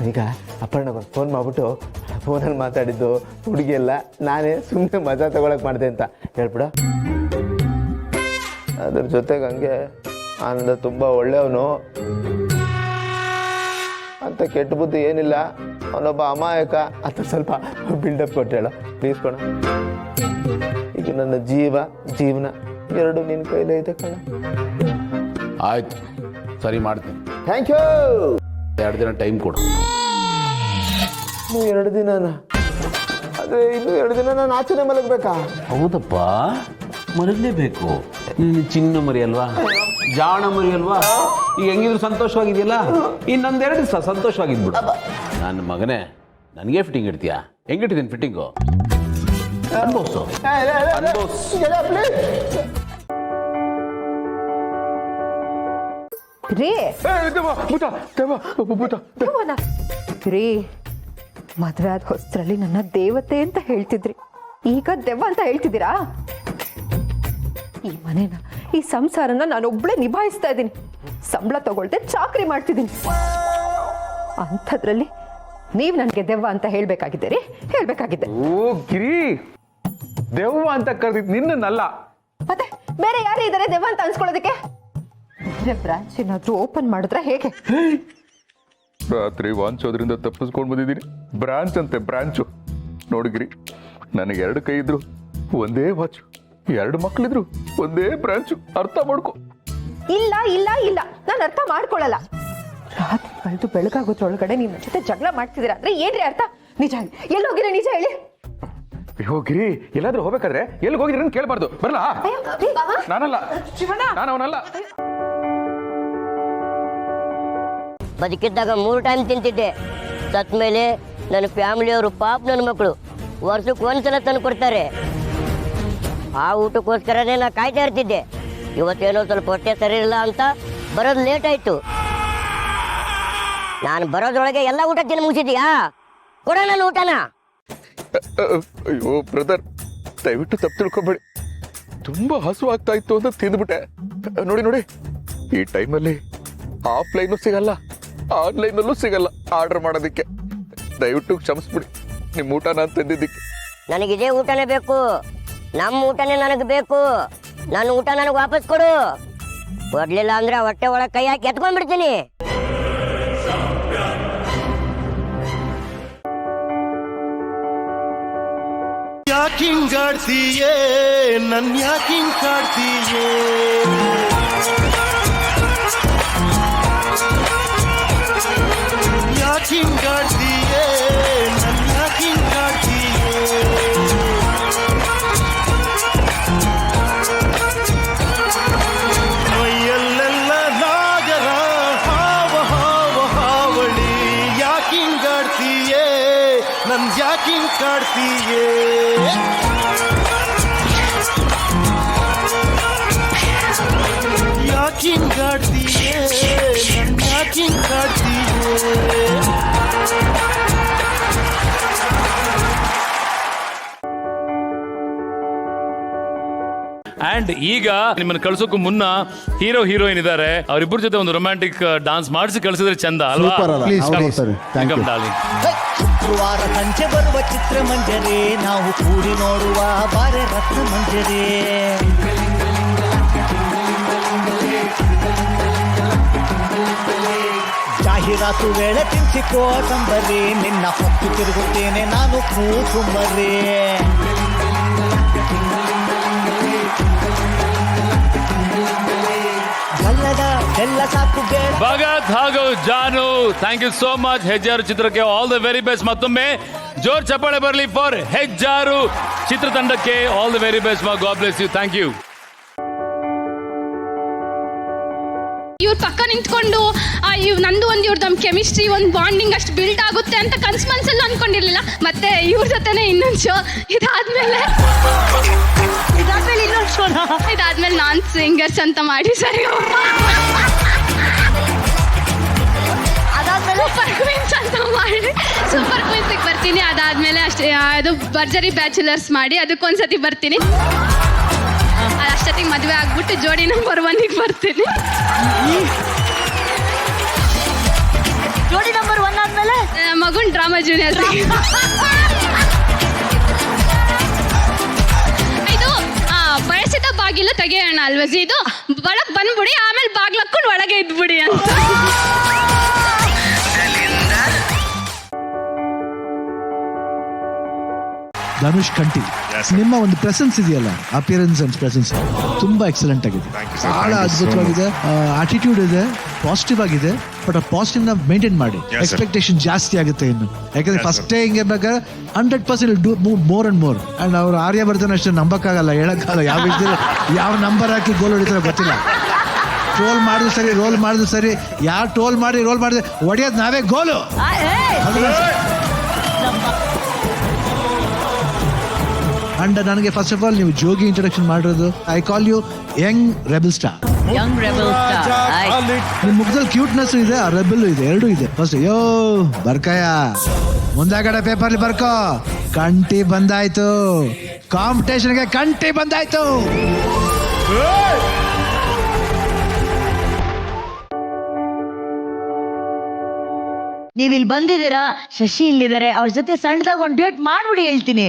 ಈಗ ಅಪ್ಪಣ್ಣಗೊಂದು ಫೋನ್ ಮಾಡಿಬಿಟ್ಟು ಫೋನಲ್ಲಿ ಮಾತಾಡಿದ್ದು ಹುಡುಗಿ ಎಲ್ಲ ನಾನೇ ಸುಮ್ಮನೆ ಮಜಾ ತಗೊಳಕ್ಕೆ ಮಾಡಿದೆ ಅಂತ ಹೇಳ್ಬಿಡು. ಅದ್ರ ಜೊತೆಗೆ ಹಂಗೆ ಆನಂದ ತುಂಬ ಒಳ್ಳೆಯವನು ಅಂತ ಕೆಟ್ಟ ಬುದ್ಧಿ ಏನಿಲ್ಲ, ಅವನೊಬ್ಬ ಅಮಾಯಕ ಅಂತ ಸ್ವಲ್ಪ ಬಿಲ್ಡಪ್ ಕೊಟ್ಟೇಳ ಪ್ಲೀಸ್ ಕಣ. ಈಗ ನನ್ನ ಜೀವನ ಎರಡು ನಿನ್ನ ಕೈಲೇ ಐತೆ ಕಣ. ಆಯ್ತು, ಸರಿ ಮಾಡ್ತೀನಿ. Thank you. 2 ದಿನ ಟೈಮ್ ಕೊಡು. 2 ದಿನನಾ? ಅದೇ ಇನ್ನು 2 ದಿನ ನಾನು ಆಚೆನೆ ಮಲಗಬೇಕಾ? ಹೌದಪ್ಪ, ಮಲಗಲೇಬೇಕು. ನೀನು ಚಿನ್ನ ಮರಿ ಅಲ್ವಾ, ಜಾಣ ಮರಿ ಅಲ್ವಾ? ಈಗ ಹೆಂಗಿದ್ರು ಸಂತೋಷವಾಗಿದೆಯಲ್ಲ, ಇನ್ನೊಂದು 2 ದಿವಸ ಸಂತೋಷವಾಗಿದ್ಬಿಡು. ನನ್ನ ಮಗನೇ, ನನಗೆ ಫಿಟ್ಟಿಂಗ್ ಇಡ್ತೀಯಾ? ಹೆಂಗಿಟ್ಟಿದ್ದೀನಿ ಫಿಟ್ಟಿಂಗು? ಅನ್ಭವಿಸು. ರೀ, ಮದುವೆ ಆದ ಹೊಸರಲ್ಲಿ ನನ್ನ ದೇವತೆ ಅಂತ ಹೇಳ್ತಿದ್ರಿ, ಈಗ ದೆವ್ವ ಅಂತ ಹೇಳ್ತಿದ್ದೀರಾ? ಈ ಮನೇನ, ಈ ಸಂಸಾರನ ನಾನೊಬ್ಳೆ ನಿಭಾಯಿಸ್ತಾ ಇದ್ದೀನಿ. ಸಂಬಳ ತಗೊಳ್ದೆ ಚಾಕ್ರಿ ಮಾಡ್ತಿದ್ದೀನಿ. ಅಂಥದ್ರಲ್ಲಿ ನೀವು ನನಗೆ ದೆವ್ವ ಅಂತ ಹೇಳ್ಬೇಕಾಗಿದ್ದೆ ರೀ, ಹೇಳ್ಬೇಕಾಗಿದ್ದೆ. ಓ ಗಿರಿ, ದೆವ್ವ ಅಂತ ಕರೆದಿದ್ದು ನಿನ್ನನ್ನಲ್ಲ, ಮತ್ತೆ ಬೇರೆ ಯಾರೇ ಇದ್ದಾರೆ ದೆವ್ವ ಅಂತ ಅನ್ಸ್ಕೊಳ್ಳೋದಕ್ಕೆ? ಬೇರೆ ಬ್ರಾಂಚ್ ಏನಾದ್ರೂ ಓಪನ್ ಮಾಡಿದ್ರೆ ಹೇಗೆ? ರಾತ್ರಿ ವಾಂಚೋದ್ರಿಂದ ತಪ್ಪಿಸ್ಕೊಂಡು ಬಂದಿದ್ದೀನಿ. ಬ್ರಾಂಚ್ ಅಂತೆ, ಬ್ರಾಂಚು. ನೋಡಿಗಿರಿ, ನನಗೆ 2 ಕೈ ಇದ್ರು ಒಂದೇ ವಾಚು, 2 ಮಕ್ಕಳಿದ್ರು ಒಂದೇ ಬ್ರಾಂಚು. ಅರ್ಥ ಮಾಡ್ಕೊ. ಇಲ್ಲ ಇಲ್ಲ ಇಲ್ಲ, ನಾನು ಅರ್ಥ ಮಾಡ್ಕೊಳ್ಳಲ್ಲ. ರಾತ್ರಿ ಕಳೆದು ಬೆಳಗಾಗೋದ್ರೊಳಗಡೆ ನಿಮ್ಮ ಜೊತೆ ಜಗಳ ಮಾಡ್ತಿದ್ದೀರಾ ಅಂದ್ರೆ ಏನ್ರಿ ಅರ್ಥ? ನಿಜ ಹೇಳಿ, ಎಲ್ಲಿ ಹೋಗಿರ? ನಿಜ ಹೇಳಿ. ಅಯ್ಯೋ ಗಿರಿ, ಎಲ್ಲಾದ್ರೂ ಹೋಗ್ಬೇಕಾದ್ರೆ ಎಲ್ಲಿ ಹೋಗಿದ್ರೆ ಕೇಳಬಾರ್ದು. ಬರಲ್ಲ, ನಾನಲ್ಲ, ನಾನು ಅವನಲ್ಲ. ಬದುಕಿದ್ದಾಗ 3 ಟೈಮ್ ತಿಂತಿದ್ದೆ. ಸತ್ ಮೇಲೆ ನನ್ನ ಫ್ಯಾಮಿಲಿಯವರು ಪಾಪ ನನ್ನ ಮಕ್ಕಳು ವರ್ಷಕ್ಕೆ 1 ಸಲ ತಂದು ಕೊಡ್ತಾರೆ. ಆ ಊಟಕ್ಕೋಸ್ಕರನೇ ನಾ ಕಾಯ್ತಾ ಇರ್ತಿದ್ದೆ. ಇವತ್ತೇನೋ ಸ್ವಲ್ಪ ಹೊಟ್ಟೆ ಸರಿ ಇಲ್ಲ ಅಂತ ಬರೋದು ಲೇಟ್ ಆಯ್ತು. ನಾನು ಬರೋದ್ರೊಳಗೆ ಎಲ್ಲ ಊಟ ತಿನ್ನು ಮುಗಿಸಿದ್ಯಾ? ಕೊಡ ನನ್ನ ಊಟನ. ಅಯ್ಯೋ ಬ್ರದರ್, ದಯವಿಟ್ಟು ತಪ್ಪು ತಿಳ್ಕೊಬೇಡಿ. ತುಂಬಾ ಹಸು ಆಗ್ತಾ ಇತ್ತು ಅಂತ ತಿಂದ್ಬಿಟ್ಟೆ. ನೋಡಿ, ಈ ಟೈಮಲ್ಲಿ ಆಫ್ಲೈನು ಸಿಗಲ್ಲ, ಆನ್ಲೈನಲ್ಲೂ ಸಿಗಲ್ಲ ಆರ್ಡರ್ ಮಾಡೋದಕ್ಕೆ. ದಯವಿಟ್ಟು ಕ್ಷಮಿಸ್ಬಿಡಿ ನಿಮ್ಮ ಊಟ ನಾನು ತಿಂದಿದ್ದಕ್ಕೆ. ನನಗಿದೇ ಊಟನೇ ಬೇಕು, ನಮ್ಮ ಊಟನೇ ನನಗೆ ಬೇಕು. ನನ್ನ ಊಟ ನನಗೆ ವಾಪಸ್ ಕೊಡು. ಕೊಡ್ಲಿಲ್ಲ ಅಂದ್ರೆ ಹೊಟ್ಟೆ ಒಳಗೆ ಕೈ ಹಾಕಿ ಎತ್ಕೊಂಡ್ಬಿಡ್ತೀನಿ. ಯಾಕಿಂಗಾಡ್ತೀಯೇ ನನ್ ಯಾಕಿಂಗ್ ಕಾಡ್ತೀಯೇ? ಯಾಕಿಂಗಾಡ್ತೀಯೇ ನನ್ ಯಾಕಿಂಗ್ ಕಾಡ್ತೀಯೇ? ಮೈಯಲ್ಲೆಲ್ಲ ನಾಗರ ಹಾವಳಿ. ಯಾಕಿಂಗಾಡ್ತೀಯೇ ನನ್ ಯಾಕಿಂಗ್ ಕಾಡ್ತೀಯೇ? ಯಾಕಿಂಗಾಡ್ತೀಯೇ ನನ್ ಯಾಕಿಂಗ್ ಕಾಡ್ತೀಯೇ? ಅಂಡ್ ಈಗ ನಿಮ್ಮನ್ನು ಕಳ್ಸೋಕ್ಕೂ ಮುನ್ನ ಹೀರೋ ಹೀರೋಯಿನ್ ಇದ್ದಾರೆ, ಅವರಿಬ್ಬರ ಜೊತೆ ಒಂದು ರೊಮ್ಯಾಂಟಿಕ್ ಡಾನ್ಸ್ ಮಾಡಿಸಿ ಕಳಿಸಿದ್ರೆ ಚಂದ ಅಲ್ವಾ? ಶುಕ್ರವಾರ ಸಂಜೆ ಬರುವ ಚಿತ್ರಮಂಜರಿ, ನಾವು ಕೂಡಿ ನೋಡುವ ಬಾರೆ ರತ್ನ ಮಂಜರಿ. ಜಾಹೀರಾತು ವೇಳೆ ತಿನ್ಸಿಕೋ ತಂಬರಿ, ನಿನ್ನ ಹೊತ್ತು ತಿರುಗುತ್ತೇನೆ ನಾನು ಕೂಸುಂಬರಿ. ಭಗತ್ ಹಾಗೂ Janu, thank you so much. Hejjaru ಚಿತ್ರಕ್ಕೆ ಆಲ್ ದ ವೆರಿ ಬೆಸ್ಟ್. ಮತ್ತೊಮ್ಮೆ ಜೋರ್ ಚಪ್ಪಾಳೆ ಬರಲಿ ಫಾರ್ ಹೆಜ್ಜಾರು ಚಿತ್ರತಂಡಕ್ಕೆ. All the very best. God bless you. Thank you. ಇವ್ರ ಪಕ್ಕ ನಿಂತ್ಕೊಂಡು ನಂದು ಒಂದು ಇವ್ರದ್ದು ಕೆಮಿಸ್ಟ್ರಿ, ಒಂದು ಬಾಂಡಿಂಗ್ ಅಷ್ಟು ಬಿಲ್ಡ್ ಆಗುತ್ತೆ ಅಂತ ಕನ್ಸು ಮನ್ಸಲ್ಲೂ ಅನ್ಕೊಂಡಿರ್ಲಿಲ್ಲ. ಮತ್ತೆ ಇವ್ರ ಜೊತೆನೆ ಇನ್ನೊಂದು ಶೋ, ಇದಾದ್ಮೇಲೆ ನಾನ್ ಸಿಂಗರ್ಸ್ ಅಂತ ಮಾಡಿ ಸರಿ ಸೂಪರ್ ಕ್ವೀನ್ಸ್ ಅಂತ ಮಾಡಿ ಸೂಪರ್ ಕ್ವೀನ್ಸಿಗೆ ಬರ್ತೀನಿ. ಅದಾದ್ಮೇಲೆ ಅಷ್ಟೇ ಅದು ಭರ್ಜರಿ ಬ್ಯಾಚುಲರ್ಸ್ ಮಾಡಿ ಅದಕ್ಕೊಂದ್ಸತಿ ಬರ್ತೀನಿ. ಅಷ್ಟೊತ್ತಿಗೆ ಮದುವೆ ಆಗ್ಬಿಟ್ಟು ಜೋಡಿ ನಂಬರ್ 1ಗೆ ಬರ್ತೀನಿ. ಜೋಡಿ ನಂಬರ್ 1 ಆದ್ಮೇಲೆ ಮಗುನ್ ಡ್ರಾಮಾ ಜೂನಿಯರ್. ಇದು ಬಯಸಿದ ಬಾಗಿಲು ತೆಗೆಯೋಣ ಅಲ್ವಜಿ, ಇದು ಒಳಗ್ ಬಂದ್ಬಿಡಿ ಆಮೇಲೆ ಬಾಗ್ಲಕ್ಕೊಂಡು ಒಳಗೆ ಇದ್ಬಿಡಿ ಅಂತ. ಧನುಷ್ ಕಂಟಿ, ನಿಮ್ಮ ಒಂದು ಪ್ರೆಸೆನ್ಸ್ ಇದೆಯಲ್ಲ, ಅಪಿಯರೆನ್ಸ್ ಅಂಡ್ ಪ್ರೆಸೆನ್ಸ್ ತುಂಬಾ ಎಕ್ಸಲೆಂಟ್ ಆಗಿದೆ, ಬಹಳ ಅದ್ಭುತವಾಗಿದೆ. ಆಟಿಟ್ಯೂಡ್ ಇದೆ, ಪಾಸಿಟಿವ್ ಆಗಿದೆ. ಬಟ್ ಆ ಪಾಸಿಟಿವ್ ನ ಮೇಂಟೈನ್ ಮಾಡಿ. ಎಕ್ಸ್ಪೆಕ್ಟೇಷನ್ ಜಾಸ್ತಿ ಆಗುತ್ತೆ ಇನ್ನು, ಯಾಕಂದ್ರೆ ಫಸ್ಟ್ ಹಿಂಗೆ ಬೇಕಾದ್ರೆ 100% do move more and more. And ಅವ್ರು ಆರ್ಯವರ್ಧನ್ ಅಷ್ಟೇ ನಂಬಕ್ಕಾಗಲ್ಲ, ಹೇಳಕ್ಕಾಗಲ್ಲ ಯಾವ ವಿಷಯದಲ್ಲಿ ಯಾವ ನಂಬರ್ ಹಾಕಿ ಗೋಲ್ ಹೊಡಿತಾರೋ ಗೊತ್ತಿಲ್ಲ. ಟ್ರೋಲ್ ಮಾಡಿದ್ರು ಸರಿ, ರೋಲ್ ಮಾಡಿದ್ರು ಸರಿ, ಯಾರು ಟ್ರೋಲ್ ಮಾಡಿ ರೋಲ್ ಮಾಡಿದ್ರೆ ಹೊಡೆಯೋದು ನಾವೇ ಗೋಲು. ಅಂಡ್ ನನಗೆ ಫಸ್ಟ್ ಆಫ್ ಆಲ್ ನೀವು ಜೋಗಿ ಇಂಟ್ರೊಡಕ್ಷನ್ ಮಾಡಿರೋದು, I call you young rebel star. ನಿಮ್ ಮುಖದಲ್ಲಿ ಕ್ಯೂಟ್ನೆಸ್ ಇದೆ, ಆ ರೆಬಲ್ ಇದೆ, ಎರಡೂ ಇದೆ. ಫಸ್ಟ್ ಅಯ್ಯೋ ಬರ್ಕಯ್ಯ, ಮುಂದಾಗಡೆ ಪೇಪರ್ಲಿ ಬರ್ಕೋ, ಕಂಟಿ ಬಂದಾಯ್ತು, ಕಾಂಪಿಟೇಷನ್ಗೆ ಕಂಟಿ ಬಂದಾಯ್ತು. ನೀವ್ ಇಲ್ಲಿ ಬಂದಿದ್ದೀರಾ, ಶಶಿ ಇಲ್ಲಿದ್ದಾರೆ, ಅವ್ರ ಜೊತೆ ಸಣ್ಣದಾಗ ಒಂದು ಡೇಟ್ ಮಾಡ್ಬಿಡಿ ಹೇಳ್ತೀನಿ.